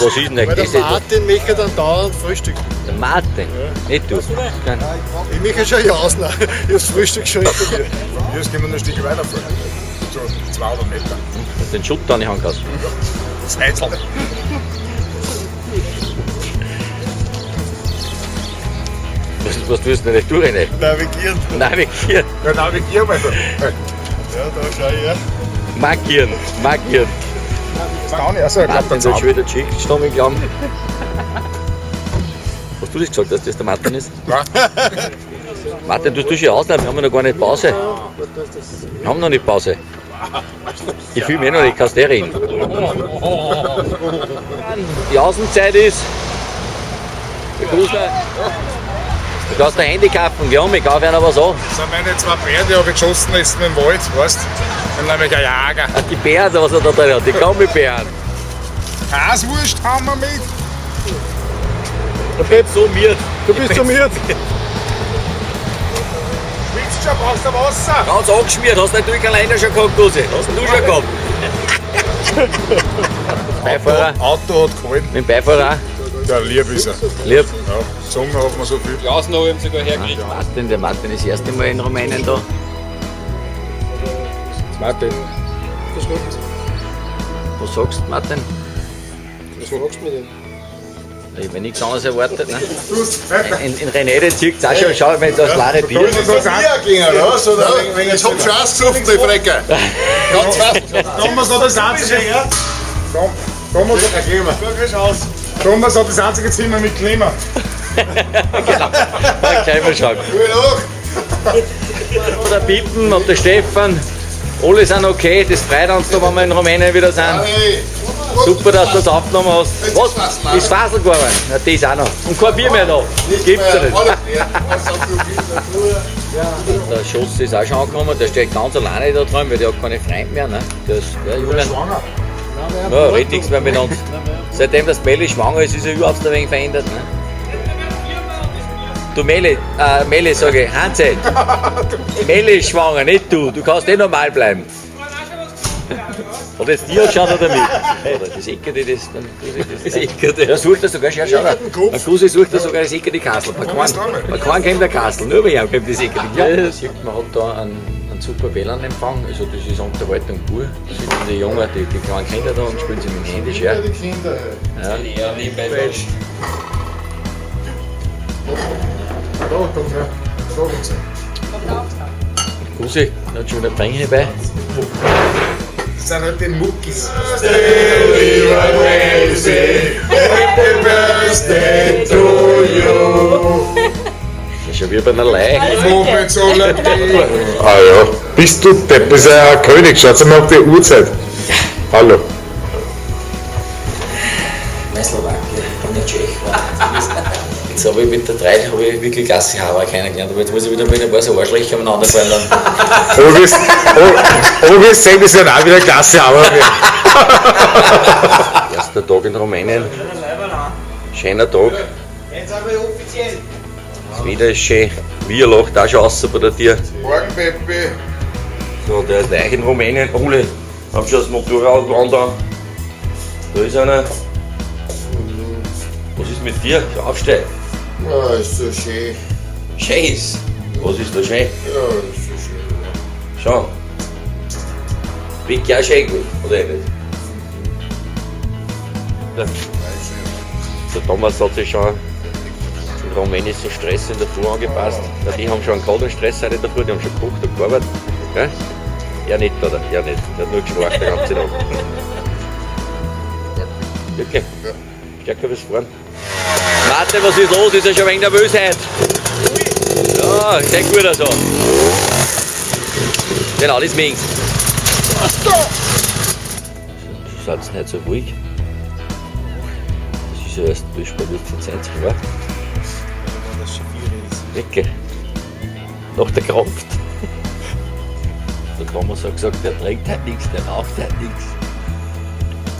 Was ist denn Weil das? der Martin möchte dann dauernd frühstücken. Der Martin? Ja. Nicht du? Nein. Ich möchte schon jausen. Ich habe das Frühstück schon hinter mir. Jetzt können wir noch ein Stück weiterfahren. So 200 Meter. Und den Schutt da nicht angehast. Das Heizl. Was tust du denn nicht durchrennen? Navigieren. Navigieren. Ja, navigieren wir da. Ja, da schau ich her. Markieren. Das kann ich. Also, ich glaube, Martin, der der Zaun. schon wieder geschickt, Stommi glauben. Hast du das gesagt, dass das der Martin ist? Ja. Martin, du tust schon auslaufen, wir haben ja noch gar nicht Pause. Wir haben noch nicht Pause. Ich fühle mich noch nicht, kannst du reden. Die Außenzeit ist. Du kannst ein Handy kaufen, geh um, ich kaufe einer was an. Das sind meine zwei Bären, die habe ich geschossen letzten Mal im Wald, weißt du? Dann nämlich ein Jager. Ach, die Bären, was er da drin hat, die Gummibären. Kaswurst haben wir mit. Du bist summiert. Du bist summiert. Schwitzt schon, brauchst du Wasser? Ganz angeschmiert, hast du natürlich alleine schon gehabt, Gusi. Hast du schon gehabt. Beifahrer, Auto hat gehalten. mit dem Beifahrer auch. Ja, lieb ist er. Lieb. Ja, gesungen hat man so viel. Die Außenhabe haben sogar hergekriegt. Der Martin ist das erste Mal in Rumänien da. Martin. Was sagst du, Martin? Was machst du mit dem? Ich habe nichts anderes erwartet. Ne? In Renede zieht es auch schon, schau, wenn es das klare Bier ist. Das ist Jetzt hab ich schon ausgesucht, die Frecke. Ganz fast. Thomas hat das einzige. Thomas hat das einzige Zimmer mit Klima. Genau, da gleich mal schauen. Der Pippen und der Stefan, alle sind okay, das freut uns da, wenn wir in Rumänien wieder sind. Super, dass du das aufgenommen hast. Was? Ist Fasel geworden? Ja, das auch noch. Und kein Bier mehr da. Das gibt's ja nicht. Der Josef ist auch schon angekommen, der steht ganz alleine da dran, weil der hat keine Freunde mehr. Ne? Der ist Julian. Schwanger. Ja, redet nichts mehr mit uns. Seitdem das Meli schwanger ist, ist er überhaupt ein wenig verändert. Ne? Du Meli, sage ich, Hanse, Meli ist schwanger, nicht du. Du kannst eh normal bleiben. Hat jetzt dir geschaut oder mich? Oder das Eckerte, das Eckerte. Ja, sucht er sogar, schau da. Ein Gusi sucht er sogar das Eckerte Kastel. Bei keinem kommt der Kastel, nur bei ihm kommt das Eckerte. Ja, das sieht man, hat da einen super WLAN-Empfang. Also das ist Unterhaltung pur. Da sitzen die Jungen, die kleinen Kinder da und spielen sie mit dem Handy schwer. Die Kinder. Ja. Ja, nebenbei falsch. Gusi, da hat schon wieder Bringe bei. Das sind halt die Muckis. Das ist schon wie bei einer Leiche. Ah ja, bist du Depp, das ist ja ein König, schaut mal auf die Uhrzeit. Hallo. Jetzt habe ich mit der 3 wirklich klasse Haare kennengelernt, aber jetzt muss ich wieder mit ein paar so Arschlöcher umeinander fallen. Aber wir sehen, das sind auch wieder klasse Arbeit. Erster Tag in Rumänien. Schöner Tag. Das Wetter ist schön. Wir lacht auch schon raus bei der Tür. Morgen, Peppi. So, der ist neu in Rumänien. Alle haben schon das Motorrad wandern. Da ist einer. Was ist mit dir? Schau, aufstehen. Ja, ist so schön. Scheiß. Was ist da schön? Ja, ist so schön. Schau. Wiegt ja schön gut, oder nicht? Ja. Der Thomas hat sich schon in Rumänien so Stress in der Früh angepasst. Ja, die haben schon einen kalten Stress in der Früh, die haben schon gekocht und gearbeitet. Ja? Er nicht, oder? Er nicht. Der hat nur geschlafen den ganzen Tag. Wirklich? Ja. Stärker bis vorn. Martin, was ist los? Ist er schon ein wenig nervös heute? Ja, sieht gut aus. Genau, das Minx. Seid ihr nicht so ruhig? Das ist ja erst bei 15 Grad. Wirklich. Nach der Kraft. Der Thomas hat gesagt, der trinkt halt nichts, der raucht halt nichts.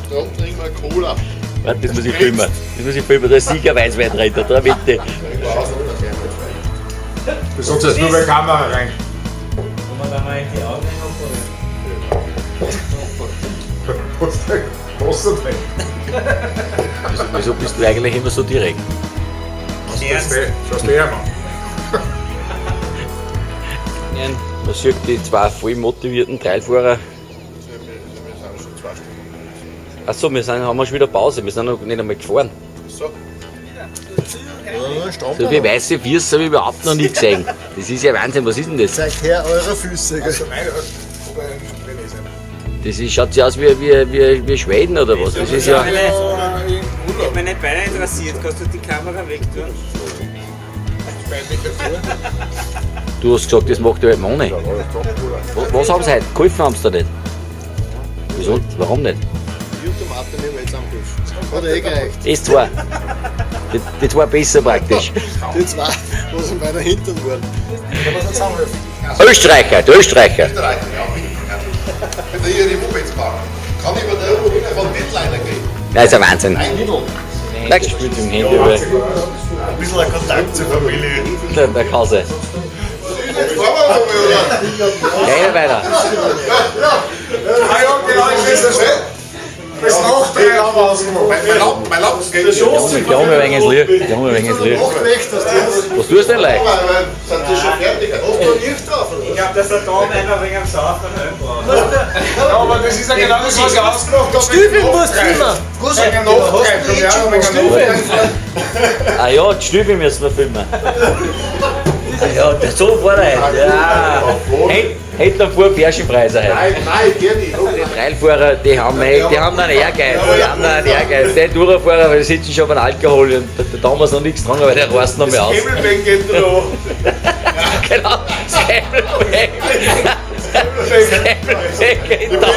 Dann trinken wir Cola. Warte, das muss ich filmen. Das muss ich filmen. Der Siegerweißweinreiter, da bitte. Du sagst jetzt nur bei der Kamera rein. Kann man da mal in die Augen Wasser trinken. Wieso bist du eigentlich immer so direkt? Schaust du her, Mann. Nien. Man sieht die zwei voll motivierten Trailfahrer. Achso, haben wir schon wieder Pause, wir sind noch nicht einmal gefahren. So. So viele weiße Füße habe ich überhaupt noch nie gesehen. Das ist ja Wahnsinn, was ist denn das? Zeigt her eure Füße. Gell? Das ist, schaut ja aus wie Schweden oder was? Das ist ja. Wenn nicht beide interessiert, kannst du die Kamera wegtun. Du hast gesagt, das macht ja halt Money. Was haben sie heute? Geholfen haben sie da nicht? Wieso? Warum nicht? Die Tomaten nehmen wir jetzt am Tisch. Hat eh gereicht. Das zwei. Die zwei besser praktisch. Die zwei, was in meiner Hintern waren. Österreicher, der Österreicher. Wenn der hier die Mopeds bauen, kann ich über der Ruine von Wittliner gehen. Das ist ein Wahnsinn. Ein Mittel. Da spielt im Handy über. Ein bisschen ein Kontakt zur Familie. Der Kase. Jetzt fahren wir mal, oder? Geh weiter. Ah ja, genau, ich weiß das nicht. Bis nach 3 Jahre ausgemacht. Mein Lampen geht schon. Die haben wir wegen ins Licht. Die haben wir wegen ins Licht. Was tust du denn leicht? Sind die schon fertig? Ich glaube, dass der Tom einfach wegen dem Saufen braucht. Ja, aber das ist ja genau das, was ich ausgemacht habe. Stüffeln musst du immer. Ah ja, die Stühle müssen wir filmen. Ja, so war er heute. Ja. Hätte noch vor Bärchenpreise heute. Nein, geht nicht. Die Trailfahrer, die haben einen Ehrgeiz. Der Enduro-Fahrer, weil die sitzen schon beim Alkohol und da haben wir noch nichts dran, weil der rast noch mehr aus. Himmelbein geht da noch. Genau, das Himmelbein. Das Himmelbein geht da.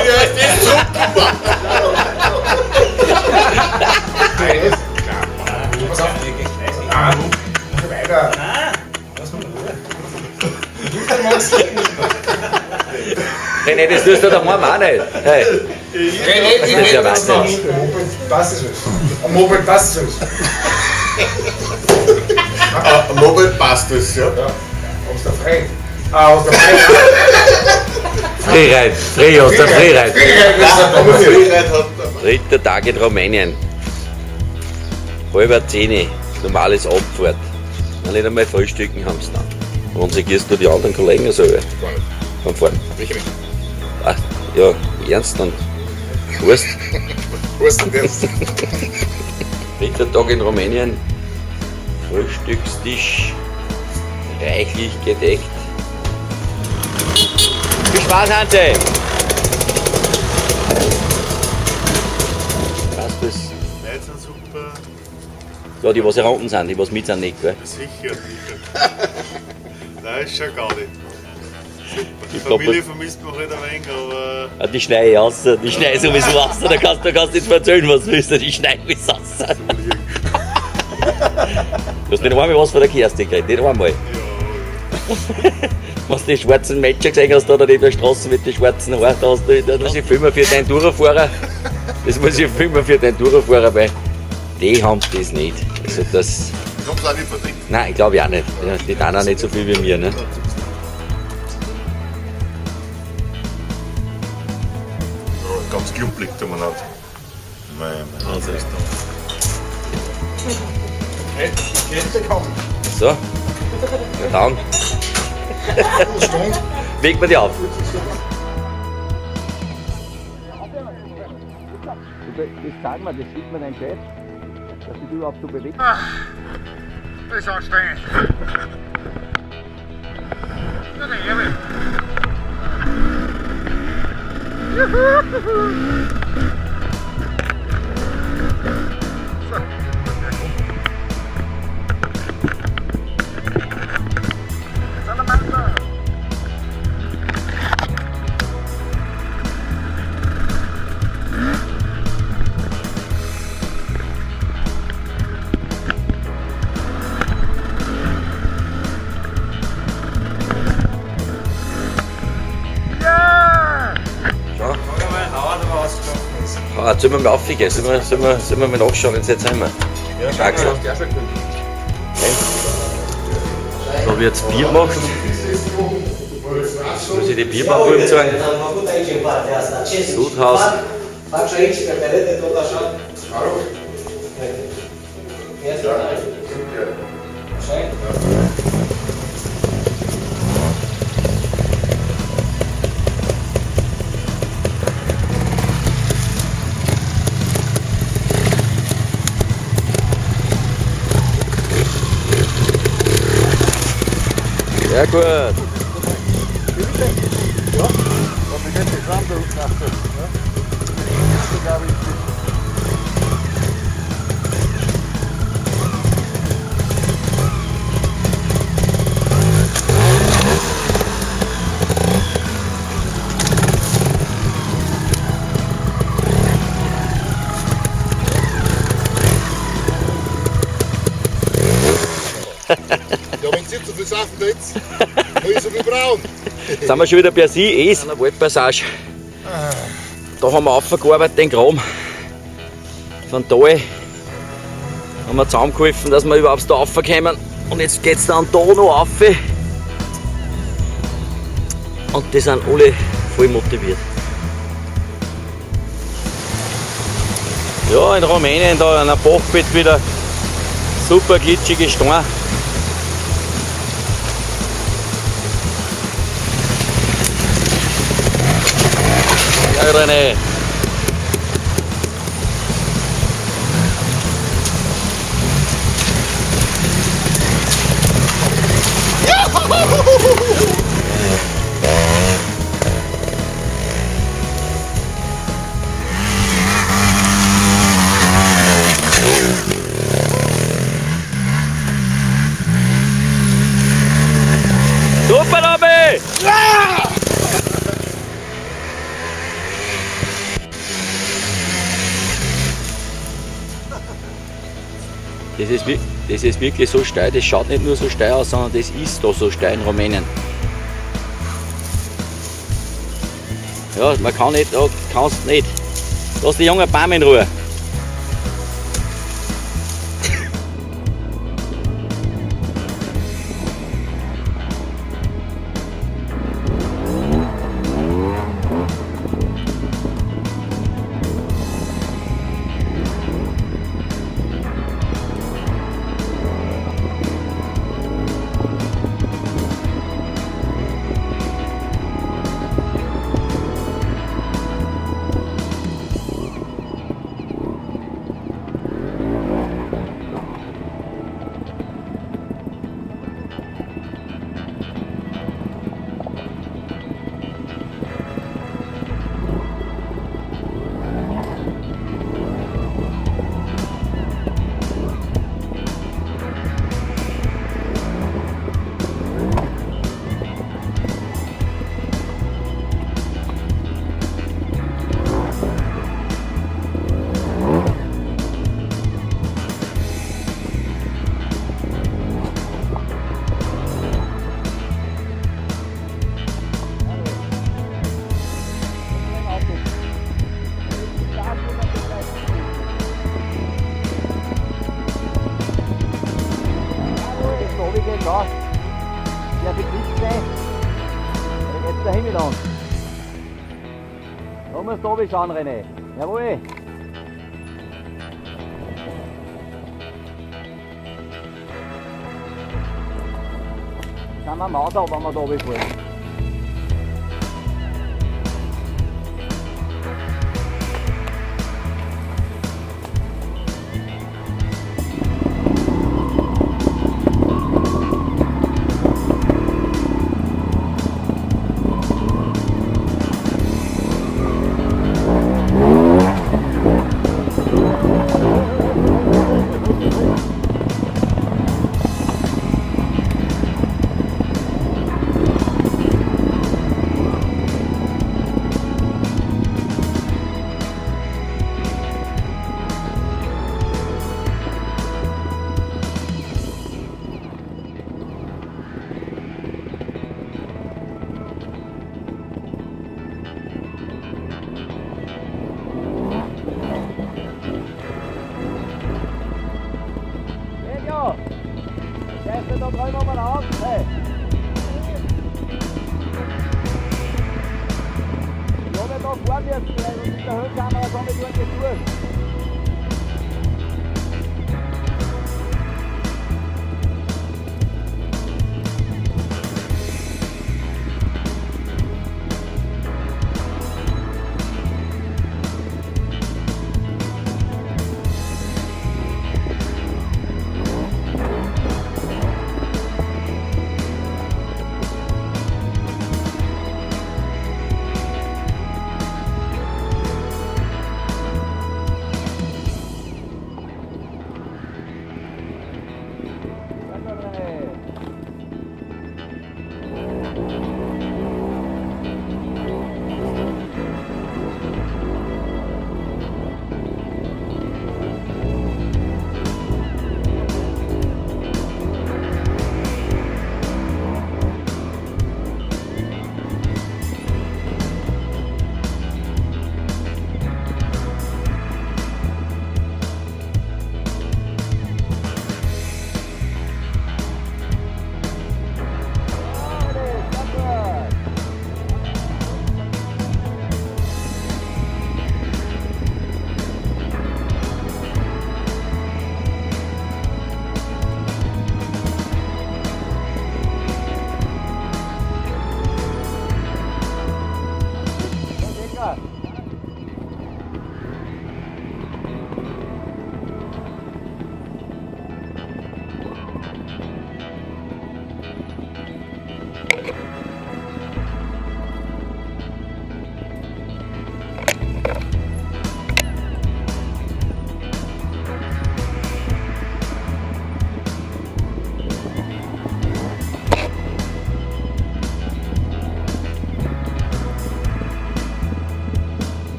René, das tust du daheim auch nicht. Hey. Das ist ja Wahnsinn. Am Moped passt es. Am Moped passt es, ja. Aus der Freien. Aus der Freien. Freeride, frei aus der Freeride. Freeride hat Dritter Tag in Rumänien. Halber 10, normales Abfahrt. Noch nicht einmal frühstücken haben sie dann. Und unsere gehst du die anderen Kollegen so vom Fahren. Ach, ja, ernst und Wurst. Wurst und Wurst. Dritter Tag in Rumänien. Frühstückstisch reichlich gedeckt. Viel Spaß, Hanse! Passt das? Nicht so super, Ja, die was hier unten sind, die was mit sind nicht, gell? sicher. Nein, ist schon gar nicht. Die glaub, Familie vermisst man halt ein wenig, aber Ah, die schneide ich aus, die schneide ich sowieso aus. Da kannst du jetzt erzählen, was du willst, die schneide ich aus. Du hast nicht einmal was von der Kerstin gekriegt, nicht einmal. Was die schwarzen Matcher gesehen hast, da neben der Straße mit den schwarzen Haaren, da hast du, das muss ich filmen für den Enduro-Fahrer. Das muss ich filmen für den Enduro-Fahrer, weil die haben das nicht. Also das, Ich hab's auch nicht verdient. nein, ich glaube auch nicht. Ja, die tun auch nicht so viel wie mir. Ne? Ganz klumpig, der Mann hat. Mein also ist da. So, ja, dann. Weg mir die auf. Das sagen wir, das sieht man dein Chef, dass du dich überhaupt so bewegst. Das ist anstrengend. Ah, sollen wir mal aufgehen? Sollen wir mal nachschauen, jetzt sind wir. Ja, da wird Bier gemacht. Muss ich die Bierbaum zeigen? Sudhaus. Fahr schon rechts, der nicht da schaut. Hallo? Er ist da. Scheint. Sehr gut. Ja, wenn Sie zu viel schaffen jetzt, dann ist so viel braun. Jetzt sind wir schon wieder per se in einer Waldpassage. Da haben wir aufgearbeitet, den Graben. Von da haben wir zusammengeholfen, dass wir überhaupt da raufkommen. Und jetzt geht es dann da noch rauf. Und die sind alle voll motiviert. Ja, in Rumänien, da an einem Bachbett wieder super glitschige Steine. Ja, René. Super, Lobby! Das ist wirklich so steil, das schaut nicht nur so steil aus, sondern das ist da so steil in Rumänien. Ja, man kann nicht, da kannst nicht. Lass die jungen Bäume in Ruhe. Der betrifft gleich. Da geht's da hin mit uns. Da musst du oben schauen, René. Jawohl. Dann sind wir Maut ab, wenn wir da oben fahren. Da drüben wir mal auf. Hey. Ja, nicht noch vorwärts bleiben und mit der Höhenkamera komme ich dort nicht durch.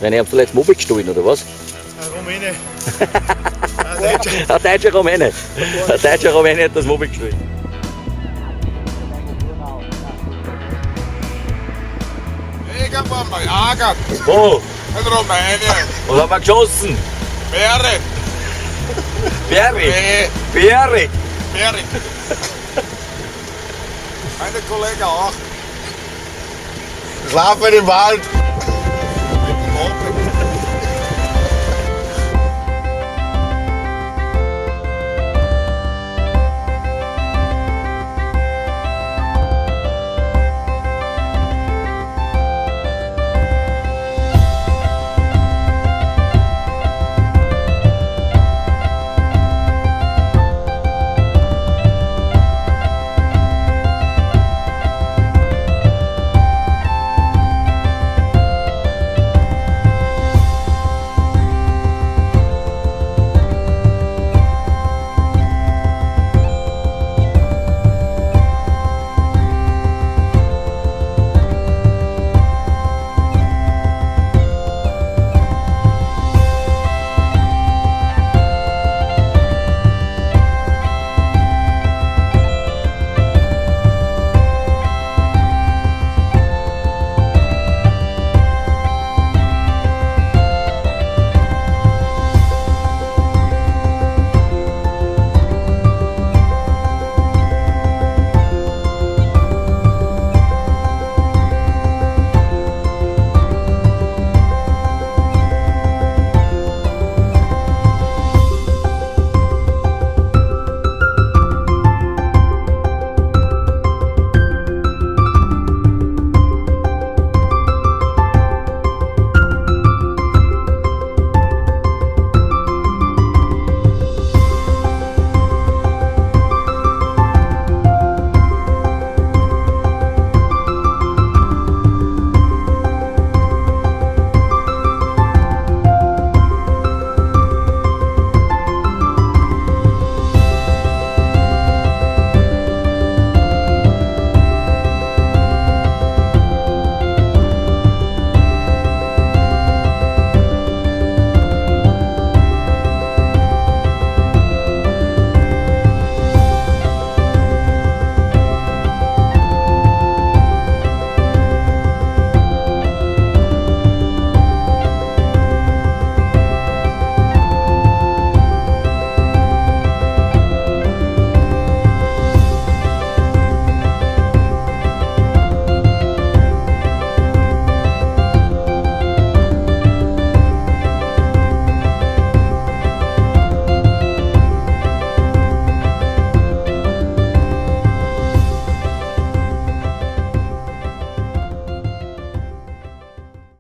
René, habt ihr jetzt Mobil gestohlen, oder was? Rumäne. Ein deutscher Rumäne. Ein deutscher Rumäne hat das Mobil gestohlen. Irgendwann mal Ärger. Wo? In Rumänien. Was haben wir geschossen? Bären. Berry. Berry. Bären. Meine Kollegen auch. Schlafen im Wald.